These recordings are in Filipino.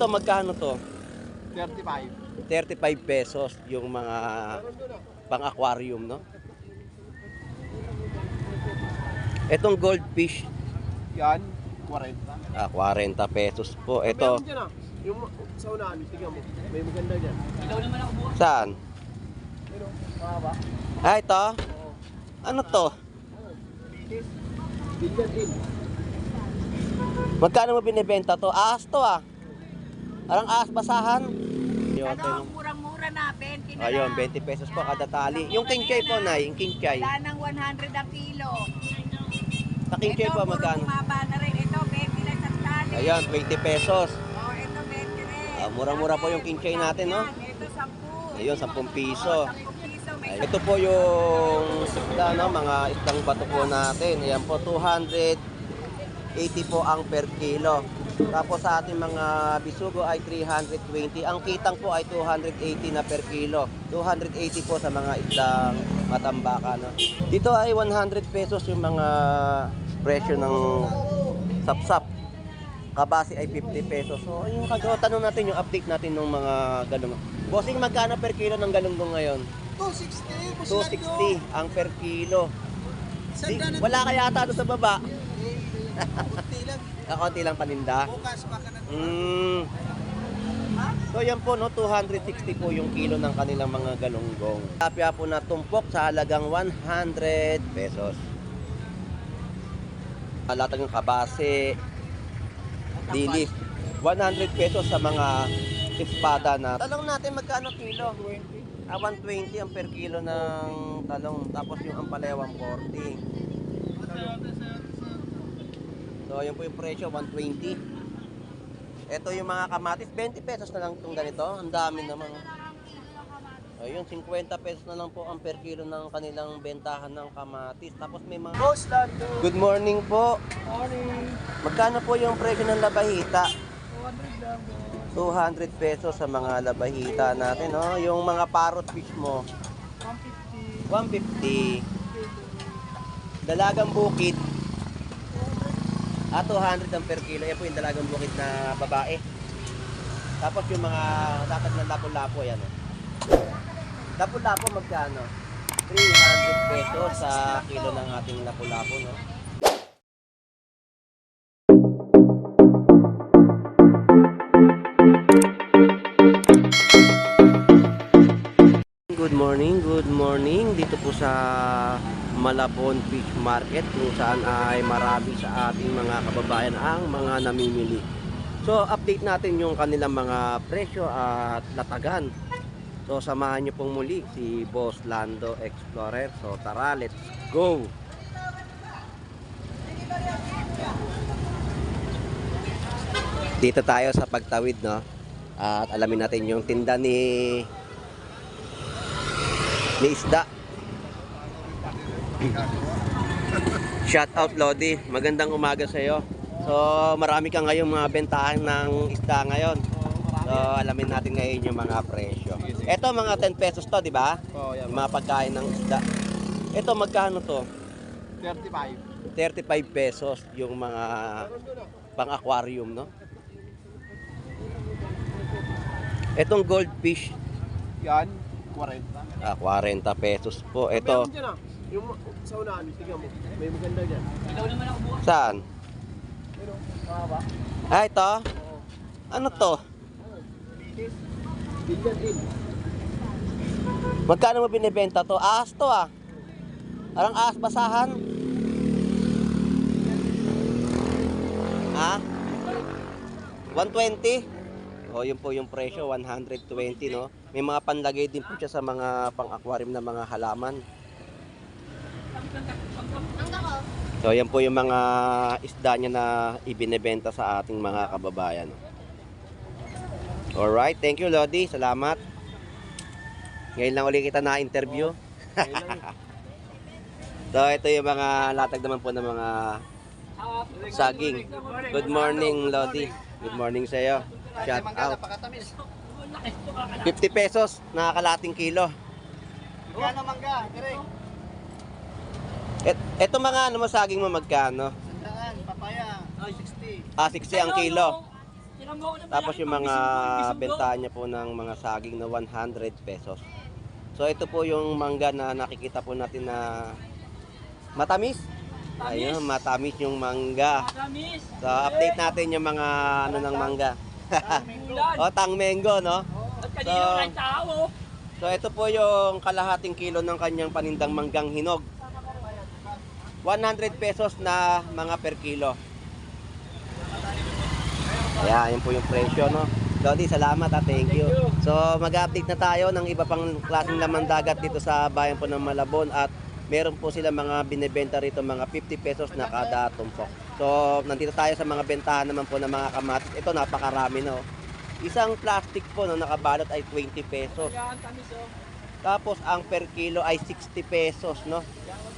Ito magkano to? 35. 35 pesos yung mga pang-aquarium, no? Itong goldfish, Yan, 40. 40 pesos po. Ito, Meron dyan ah. Yung sa unahan, tingnan mo. May maganda dyan. saan? Pero, mahaba. Ito? Oo. Ano to? Billion in. Magkano mo binibenta to? Ahas to ah. Parang ahas basahan. Ano, murang-mura na, 20 na Ayun, lang. 20 pesos po kada tali. Yung kinchay po, Nay, yung kinchay. Wala nang 100 ang kilo. Sa kinchay po, magkano? Bumaba na rin. Ito, 20 lang sa tali. Ayun, 20 pesos. Oh, ito, 20 rin. Mura-mura po yung kinchay natin, no? Ito, 10. Ayun, 10 piso. 10 piso. May Ito po yung isda, no? Mga isdang bato po natin. Ayan po, 280 po ang per kilo. Tapos sa ating mga bisugo ay 320. Ang kitang po ay 280 na per kilo. 280 po sa mga isdang matambaka. No? Dito ay 100 pesos yung mga presyo ng sapsap. Kabasi ay 50 pesos. So, yung tanong natin yung update natin ng mga galong. Bossing, magkano per kilo ng galunggong ngayon? 260. 260 ang per kilo. Wala kaya ata doon sa baba. Kunti lang. Kaunti lang paninda. Bukas, baka na. So yan po, no, 260 po yung kilo ng kanilang mga galunggong. Tapia po na tumpok sa halagang 100 pesos. Latag ng kabase, dilis, 100 pesos sa mga espada na. Talong natin magkano kilo? 120 ang per kilo ng talong. Tapos yung ampalaya 140. So, yun po yung presyo, 120. Ito yung mga kamatis, 20 pesos na lang itong ganito. Ang dami naman. Ayun, 50 pesos na lang po ang per kilo ng kanilang bentahan ng kamatis. Tapos may mga... Boss, lando. Good morning po. Morning. Magkano po yung presyo ng labahita? 200 lang, boss. 200 pesos sa mga labahita natin, no? Yung mga parrot fish mo, 150. 150. Dalagang bukid, 200 ang per kilo. Yan po yung dalagang bukid na babae. Tapos yung mga latag ng lapo-lapo, yan. Lapo-lapo magkano? 300 pesos sa kilo ng ating lapo-lapo, no? Good morning. Dito po sa Malabon Fish Market kung saan ay marami sa ating mga kababayan ang mga namimili. So, update natin yung kanilang mga presyo at latagan. So, samahan nyo pong muli si Boss Lando Explorer. So, tara, let's go! Dito tayo sa pagtawid, no? At alamin natin yung tinda ni isda. Shout out Lodi, magandang umaga sa iyo. So marami ka ngayong mga bentahan ng isda ngayon. So alamin natin ngayon yung mga presyo. Ito mga 10 pesos to, di ba? Oh, yan. Yung mga pagkain ng isda. Ito magkano to? 35. 35 pesos yung mga pang-aquarium, no? Itong goldfish, Yan, 40. 40 pesos po. Ito, Meron dyan ah. Yung sa unahan, tingnan mo. May maganda dyan. saan? Pero, mahaba. Ito? Oo. Ano to? Billion in. Magkano mo binibenta to? Ahas to ah. Parang ahas basahan. Ha? 120? O, yun po yung presyo, 120, no? May mga panlagay din po siya sa mga pang-aquarium na mga halaman. So, yan po yung mga isda niya na ibinebenta sa ating mga kababayan. Alright, thank you Lodi, salamat. Ngayon lang ulit kita na-interview. So, ito yung mga latag naman po ng mga saging. Good morning Lodi. Good morning sa iyo. Shout out. 50 pesos, nakakalating kilo. Magkano mangga? Direk. Ito mga ano mo saging mo magkano? Sandaan, papaya. Ay, 60. 60 ang kilo. Tapos yung mga bentahan niya po ng mga saging na 100 pesos. So ito po yung mangga na nakikita po natin na matamis. Ayun, matamis yung mangga. So update natin yung mga ano ng mangga. O, tangmengo, no? So ito po yung kalahating kilo ng kanyang panindang manggang hinog. 100 pesos na mga per kilo. Ayan, yun po yung presyo, no? Dodi, salamat ha, thank you. So mag-update na tayo ng iba pang klaseng laman dagat dito sa bayan po ng Malabon at meron po sila mga binebenta rito mga 50 pesos na kada tumpok. So nandito tayo sa mga bentahan naman po ng mga kamatis. Ito napakarami na, oh. Isang plastic po na nakabalot ay 20 pesos. Tapos ang per kilo ay 60 pesos, no?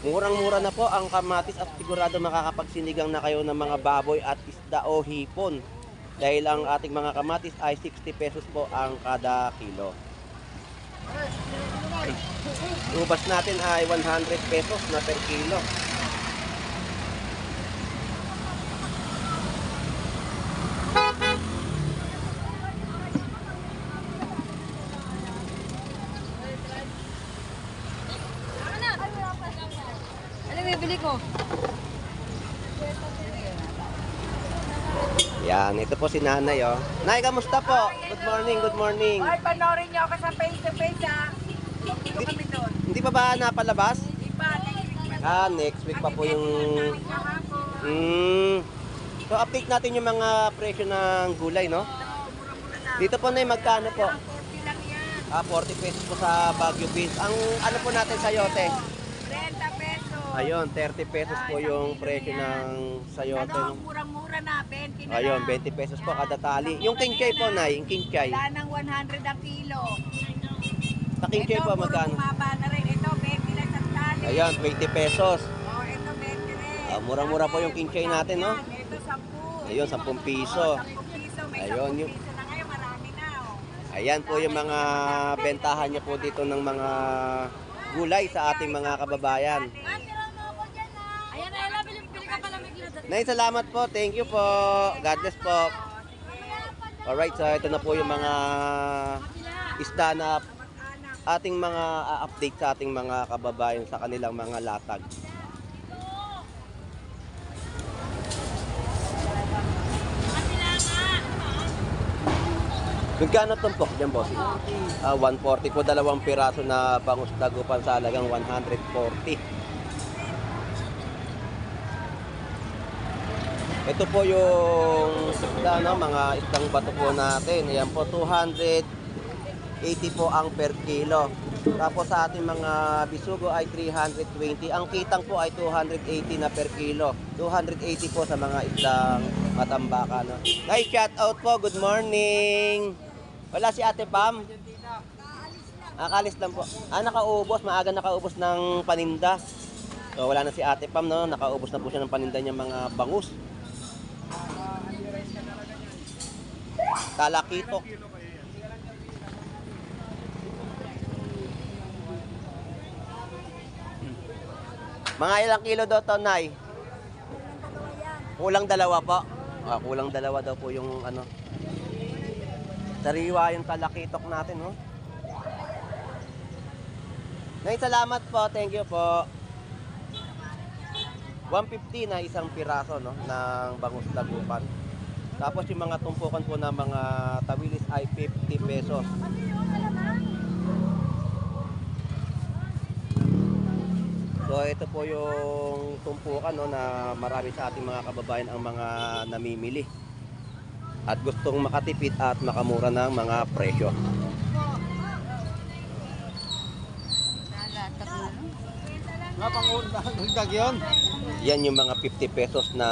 Murang-mura na po ang kamatis at sigurado makakapagsinigang na kayo ng mga baboy at isda o hipon. Dahil ang ating mga kamatis ay 60 pesos po ang kada kilo. Ubas natin ay 100 pesos na per kilo. Ano bibili ko? Yan, ito po si Nanay, oh. Nay, kamusta po? Good morning, good morning. Ay, panoorin niyo ako sa face-to-face, ha? Dito kami doon. Hindi pa ba napalabas? Di ba, next week pa. Next week pa po yung... Kahapon. So, update natin yung mga presyo ng gulay, no? Mura-mura lang. Dito po, Nay, magkano po? 40 lang yan. 40 pesos po sa Baguio Beans. Ang ano po natin sayote? 30 pesos. Ayun, 30 pesos po yung presyo ng sayote. Ano, murang-mura na, 20 na Ayun, lang. 20 pesos po kada tali. Yung kinchay po, Nay, yung kinchay. Wala ng 100 ang kilo. Sa kinchay po, magkano? Ito, bumaba na rin. Ito, 20 lang sa tali. Ayun, 20 pesos. Oh, ito, 20 rin. Mura-mura po yung kinchay natin, no? Ito, 10. Ayun, 10 piso. 10 piso. May Ayun, 10 yung- piso na ngayon. Marami na, oh. Ayan po yung mga bentahan niya po dito ng mga gulay sa ating mga kababayan. Ayan, Ella, bili ka pala may kilo. Nay, salamat po. Thank you po. God bless po. Alright, so ito na po yung mga isda na ating mga update sa ating mga kababayan sa kanilang mga latag. Magkano tumpok dyan, boss? 140 po, dalawang piraso na bangus dagupan sa halagang 140. Ito po yung mga isdang bato po natin. Ayan po, 280 po ang per kilo. Tapos sa ating mga bisugo ay 320. Ang kitang po ay 280 na per kilo. 280 po sa mga isdang matambaka. No? Guys, shout out po. Good morning. Wala si Ate Pam. Nakalis lang po. Nakaubos. Maaga nakaubos ng paninda. So wala na si Ate Pam, no? Nakaubos na po siya ng paninda niya mga bangus. Talakitok. Mga ilang kilo daw to, Nay? Kulang dalawa po. Kulang dalawa daw po yung ano. Sariwa yung talakitok natin, no? Nay, salamat po. Thank you po. 150 na isang piraso, no, ng bangus dagupan. Tapos yung mga tumpukan po ng mga tawilis ay 50 pesos. So ito po yung tumpukan, no, na marami sa ating mga kababayan ang mga namimili at gustong makatipid at makamura ng mga presyo. Yan yung mga 50 pesos na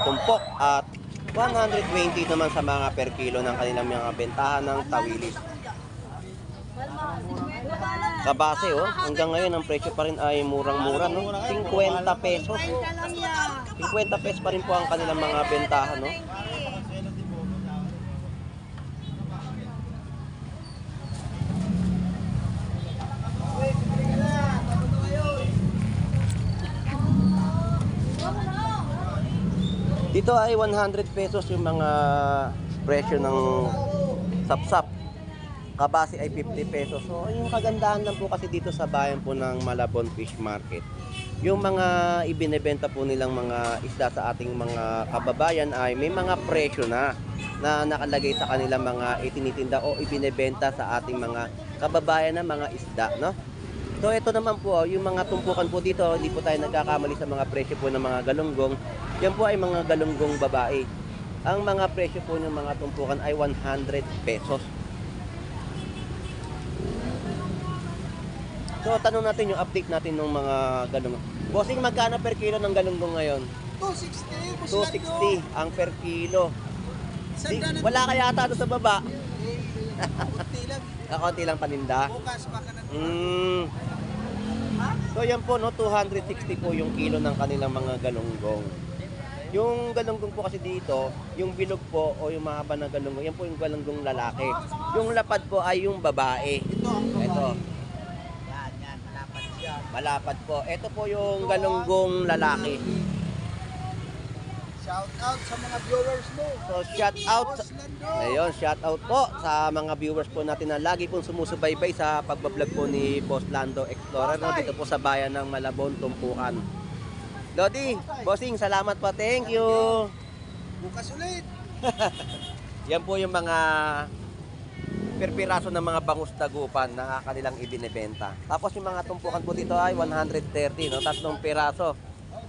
tumpok at 120 naman sa mga per kilo ng kanilang mga bentahan ng tawilis. Sa base, oh, hanggang ngayon ang presyo pa rin ay murang-mura, no? 50 pesos. 50 pesos pa rin po ang kanilang mga bentahan, no? Dito ay 100 pesos yung mga presyo ng sapsap. Kabasi ay 50 pesos. So, yung kagandahan lang po kasi dito sa bayan po ng Malabon Fish Market, yung mga ibinebenta po nilang mga isda sa ating mga kababayan ay may mga presyo na nakalagay sa kanilang mga itinitinda o ibinebenta sa ating mga kababayan na mga isda, no? So, ito naman po, yung mga tumpukan po dito, hindi po tayo nagkakamali sa mga presyo po ng mga galunggong. Yan po ay mga galunggong babae. Ang mga presyo po ng mga tumpukan ay 100 pesos. So, tanong natin yung update natin ng mga galunggong. Bossing, magkano per kilo ng galunggong ngayon? 260. 260 ang per kilo. Wala kaya ata doon sa baba. Kunti lang. Kakunti lang paninda. Bukas baka na. So, yan po, no, 260 po yung kilo ng kanilang mga galunggong. Yung galunggong po kasi dito, yung bilog po o yung mahaba na galunggong, yan po yung galunggong lalaki. Yung lapad po ay yung babae. Ito ang babae. Ito. Yan, malapad siya. Malapad po. Ito po yung galunggong lalaki. Shout out sa mga viewers mo. So, shout out. Boss Lando. Ayun, shout out po sa mga viewers po natin na lagi pong sumusubaybay sa pagbablog po ni Boss Lando Explorer, no, dito po sa bayan ng Malabon, Tumpukan. Lodi, bossing, salamat po. Thank you. Bukas ulit. Yan po yung mga perpiraso ng mga bangus dagupan na kanilang ibinebenta. Tapos yung mga tumpukan po dito ay 130, no? 3 piraso.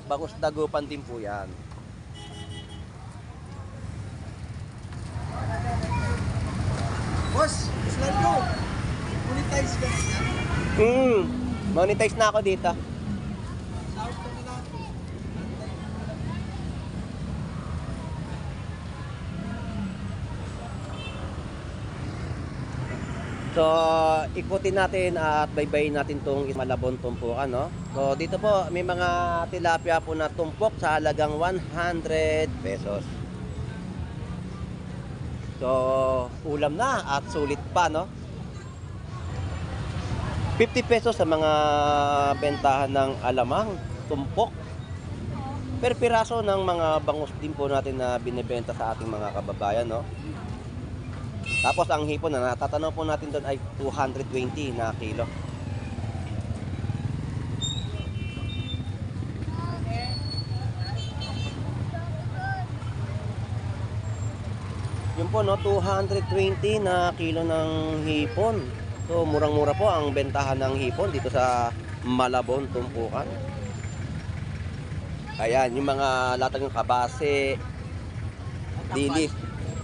Bangus dagupan din po yan. Boss, Lando. Monetize ka na yan. Monetize na ako dito. Shout out na lang. So, ikutin natin at baybayin natin tong Malabon Tumpukan, no? So, dito po may mga tilapia po na tumpok sa halagang 100 pesos. So, ulam na at sulit pa, no? 50 pesos sa mga bentahan ng alamang, tumpok. Per piraso ng mga bangus din po natin na binebenta sa ating mga kababayan, no? Tapos ang hipon na natatanaw po natin doon ay 220 na kilo. Yun po, no, 220 na kilo ng hipon. So, murang-mura po ang bentahan ng hipon dito sa Malabon, Tumpukan. Ayan, yung mga latag ng kabase, dilis.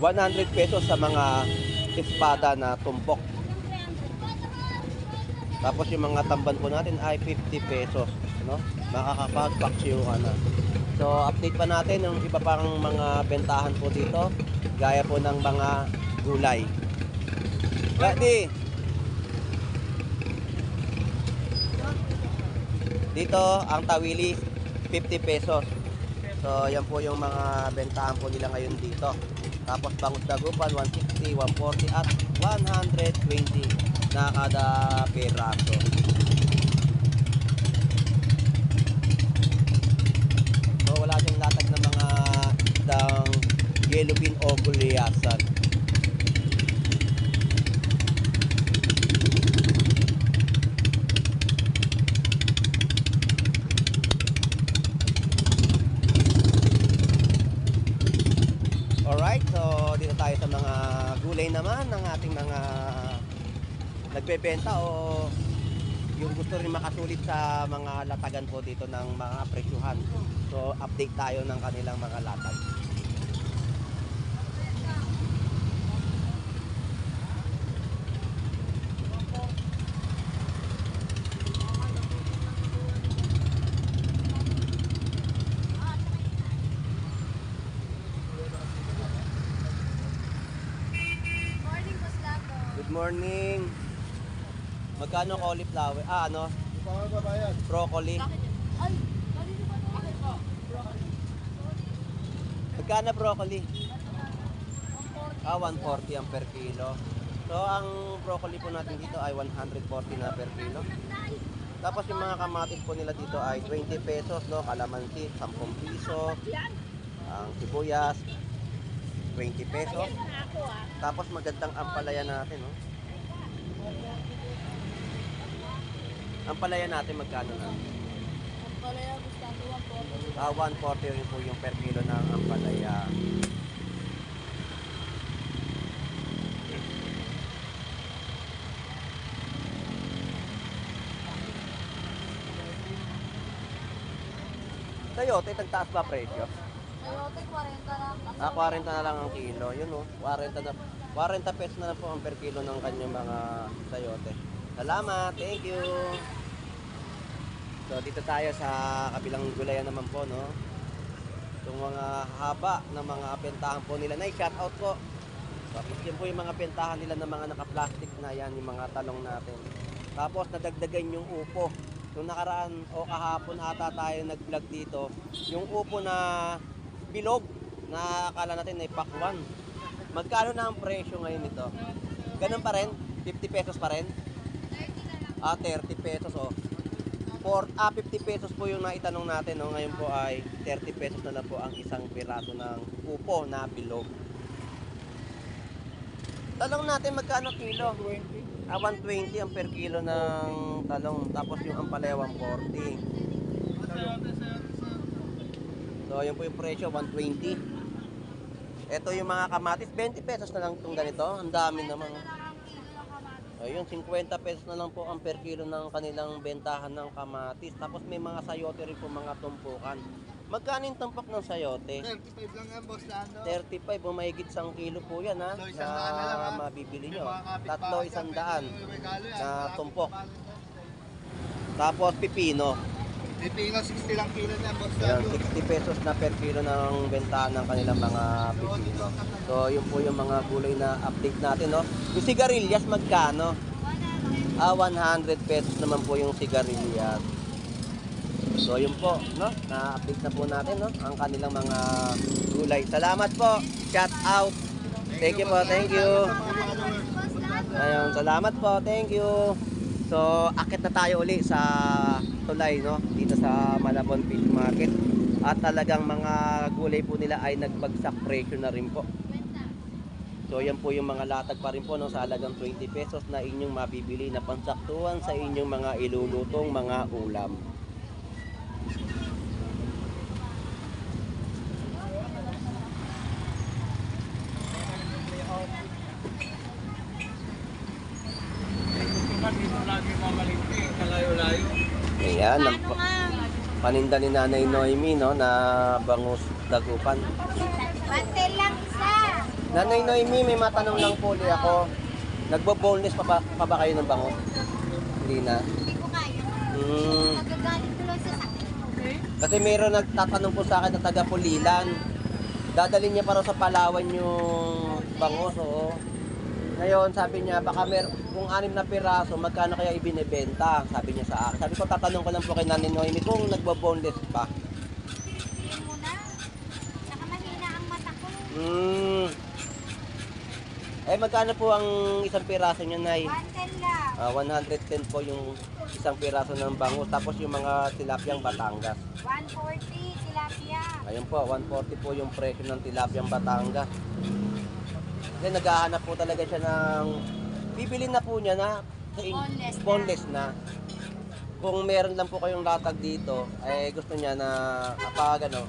100 pesos sa mga espada na tumpok. Tapos yung mga tamban po natin ay 50 pesos, no? Makakapagpaksiyo ka na. So, update pa natin yung iba pang mga bentahan po dito, gaya po ng mga gulay. Ready? Dito, ang tawili, 50 pesos. So, yan po yung mga bentahan po nila ngayon dito. Tapos bangus dagupan, 160, 140 at 120 na kada peraso. So, wala siyang latag ng mga isdang yellowfin o gulyasan. Alright, so dito tayo sa mga gulay naman ng ating mga nagbebenta o yung gusto rin makasulit sa mga latagan po dito ng mga presyuhan. So update tayo ng kanilang mga latag. Good morning. Magkano cauliflower? Ano? Broccoli. Magkano broccoli? 140 ang per kilo. So, ang broccoli po natin dito ay 140 na per kilo. Tapos yung mga kamatis po nila dito ay 20 pesos, no? Kalamansi, 10 piso. Ang sibuyas, 20 pesos. Tapos magandang ampalaya natin, no? Ampalaya natin magkano na? Palaya, gusto ko 140 rin po yung per kilo ng ampalaya. Sayote, tagtaas ba presyo? Sayote, 40 lang. 40 na lang ang kilo. Yun oh, 40 na. 40 pesos na lang po ang per kilo ng kanyang mga sayote. Salamat, thank you. So dito tayo sa kabilang gulayan naman po, no. Itong mga haba ng mga bentahan po nila. Shout out po. So yun po yung mga bentahan nila ng mga naka-plastic na yan, yung mga talong natin. Tapos nadagdagan yung upo. Nung nakaraan o kahapon ata tayo nag-vlog dito, yung upo na bilog na akala natin ay pakwan. Magkano na ang presyo ngayon nito? Ganun pa rin? 50 pesos pa rin? 30 pesos oh. 50 pesos po yung naitanong natin, no? Ngayon po ay 30 pesos na lang po ang isang piraso ng upo na bilog. Talong natin magkano kilo? 120 ang per kilo ng talong. Tapos yung ampalaya 140. So yun po yung presyo, 120. Ito yung mga kamatis, 20 pesos na lang itong ganito. Ang dami naman. Ayun, 50 pesos na lang po ang per kilo ng kanilang bentahan ng kamatis. Tapos may mga sayote rin po, mga tumpukan. Magkano yung tumpok ng sayote? 35 lang yan, boss Lando. 35, mahigit 1 kilo po yan ha, Tatlo, 100 na lang, ha? mabibili May nyo. mga kapitbahay Tatlo, dyan, 100 pwede yung regalo yan. na Mga tumpok. kapitbahay. Tapos pipino. Pipino, 60 lang kilo na yan, boss Ayan, Lando. 60 pesos na per kilo ng bentahan ng kanilang mga pipino. So yun po yung mga gulay na update natin, no. Yung sigarilyas magkano? 100 pesos naman po yung sigarilyas. So yun po, no? Na-update na po natin, no? Ang kanilang mga gulay. Salamat po. Shout out. Thank you po, thank you. Ayun, salamat po, thank you. So, akit na tayo uli sa tulay, no? Dito sa Malabon Fish Market. At talagang mga gulay po nila ay nagbagsak presyo na rin po. So, yan po yung mga latag pa rin po, no? Sa halagang 20 pesos na inyong mabibili na pansaktuhan sa inyong mga ilulutong mga ulam. Ayan, ang paninda ni Nanay Noemi, no, na bangus dagupan. Pantel lang isa. Nanay Noemi, may matanong lang po ulit ako. Nagbo-boneless pa ba kayo ng bangus? Hindi na. Hindi ko kaya. Hmm, Nagagaling tuloy sa sakit mo. kasi mayroon nagtatanong po sa akin na taga Pulilan. Dadalhin niya para sa Palawan yung bangus, oo. Ngayon, sabi niya, baka kung 6 na piraso, magkano kaya ibinebenta? Sabi niya sa akin. Sabi ko, tatanong ko lang po kay Nanay Noemi kung nagbo-boneless pa. Hindi mo na. Saka mahina ang mata ko. Eh, magkano po ang isang piraso niya, Nay? Pantel lang. 110 po yung isang piraso ng bangus. Tapos yung mga tilapyang Batangas. 140 tilapia. Ayun po, 140 po yung presyo ng tilapyang Batangas. Then naghahanap po talaga siya ng... Bibili na po niya na Boneless na. boneless na. Kung meron lang po kayong latag dito, ay gusto niya na kapag ano,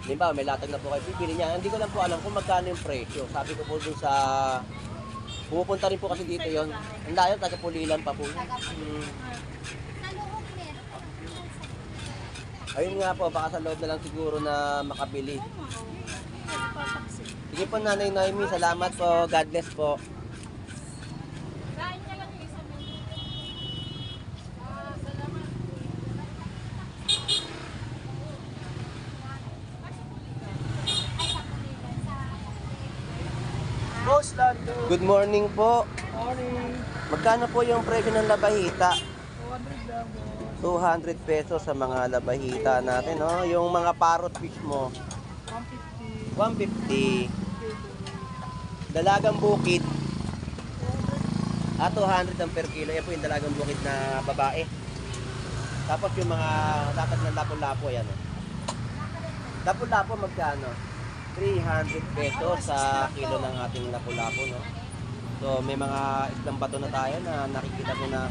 di ba, may latag na po kayo, bibili niya. Hindi ko lang po alam kung magkano yung presyo. Sabi ko po dun sa... Pupunta rin po kasi dito yon. Ang layo, taga Pulilan pa po. Sa loob meron. Ayun nga po, baka sa loob na lang siguro na makabili. Sige po, Nanay Noemi, salamat po. God bless po. Kain niya lang yung isa mo. Salamat. Ay, sa Pulilan. Boss Lando. Good morning po. Morning. Magkano po yung presyo ng labahita? 200 lang, boss. 200 pesos sa mga labahita natin, no? Yung mga parrot fish mo, 150. 150. Dalagang bukid, 200 ang per kilo. Yan po yung dalagang bukid na babae. Tapos yung mga latag ng lapo-lapo, yan. Oh. Lapo-lapo magkano? 300 pesos sa kilo ng ating lapu-lapu, no? So may mga islang bato na tayo na nakikita ko na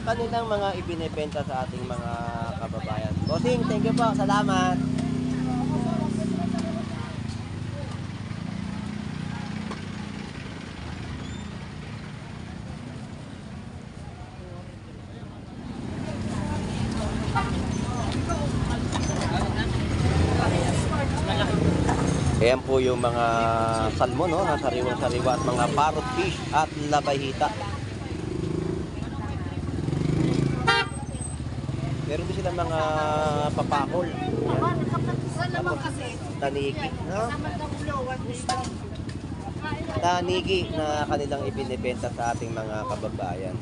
kanilang mga ibinebenta sa ating mga kababayan. Bossing, thank you po. Salamat. Ayan po yung mga salmon, no? Nasa sariwang-sariwa at mga parrot fish at labahita. Meron din sila mga papakol. Ayan. Isa naman kasi. Tanigi, no? Sama ng ulo, 1 day. Tanigi na kanilang ibinebenta sa ating mga kababayan.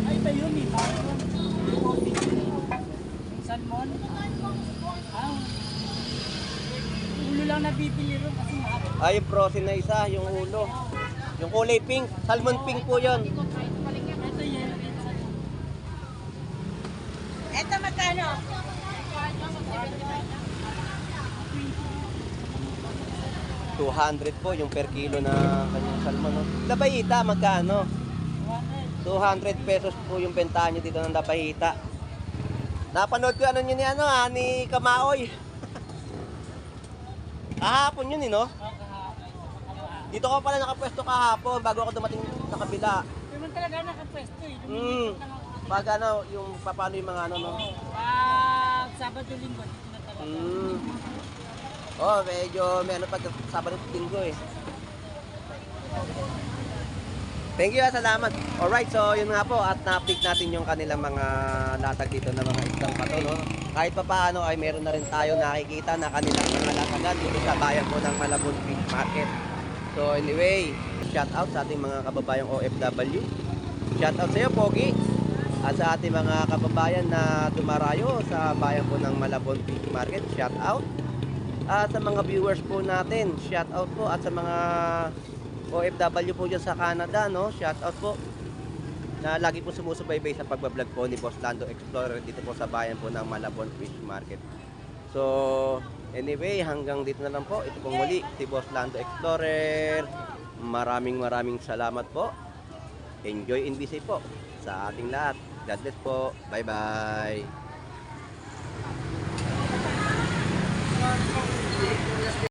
Ay, ito yun eh. Salmon? Ulo lang nabibili rin kasi mahal. Ay, yung frozen na isa, yung ulo. Yung kulay pink, salmon pink po yun. Ito yun. Ito magkano? 200 po yung per kilo na kanyang salmon, no? Labahita, magkano? 200 pesos po yung bentahan nyo dito ng labahita. Napanood ko ano nyo ni ni Kamaoy. Kahapon yun, no? Dito ko pala nakapwesto kahapon bago ako dumating sa kabila. Naman talaga nakapwesto eh. Pag yung paano yung mga no? Pag Sabado Linggo, dito na talaga. Oh, medyo may pag Sabado Linggo eh. Thank you, salamat. Alright, so yun nga po at na-update natin yung kanilang mga latag dito na mga isang pato, no? Kahit pa paano ay meron na rin tayo nakikita na kanilang mga latagan dito sa bayan po ng Malabon Fish Market. So anyway, shout out sa ating mga kababayang OFW. Shout out sa iyo, Pogi. At sa ating mga kababayan na dumarayo sa bayan po ng Malabon Fish Market, shout out. At sa mga viewers po natin, shout out po. At sa mga OFW po dyan sa Canada, no? Shout out po na lagi po sumusubaybay sa pagbablog po ni Boss Lando Explorer dito po sa bayan po ng Malabon Fish Market. So, anyway, hanggang dito na lang po. Ito pong muli, si Boss Lando Explorer. Maraming salamat po. Enjoy and be safe po sa ating lahat. God bless po. Bye-bye.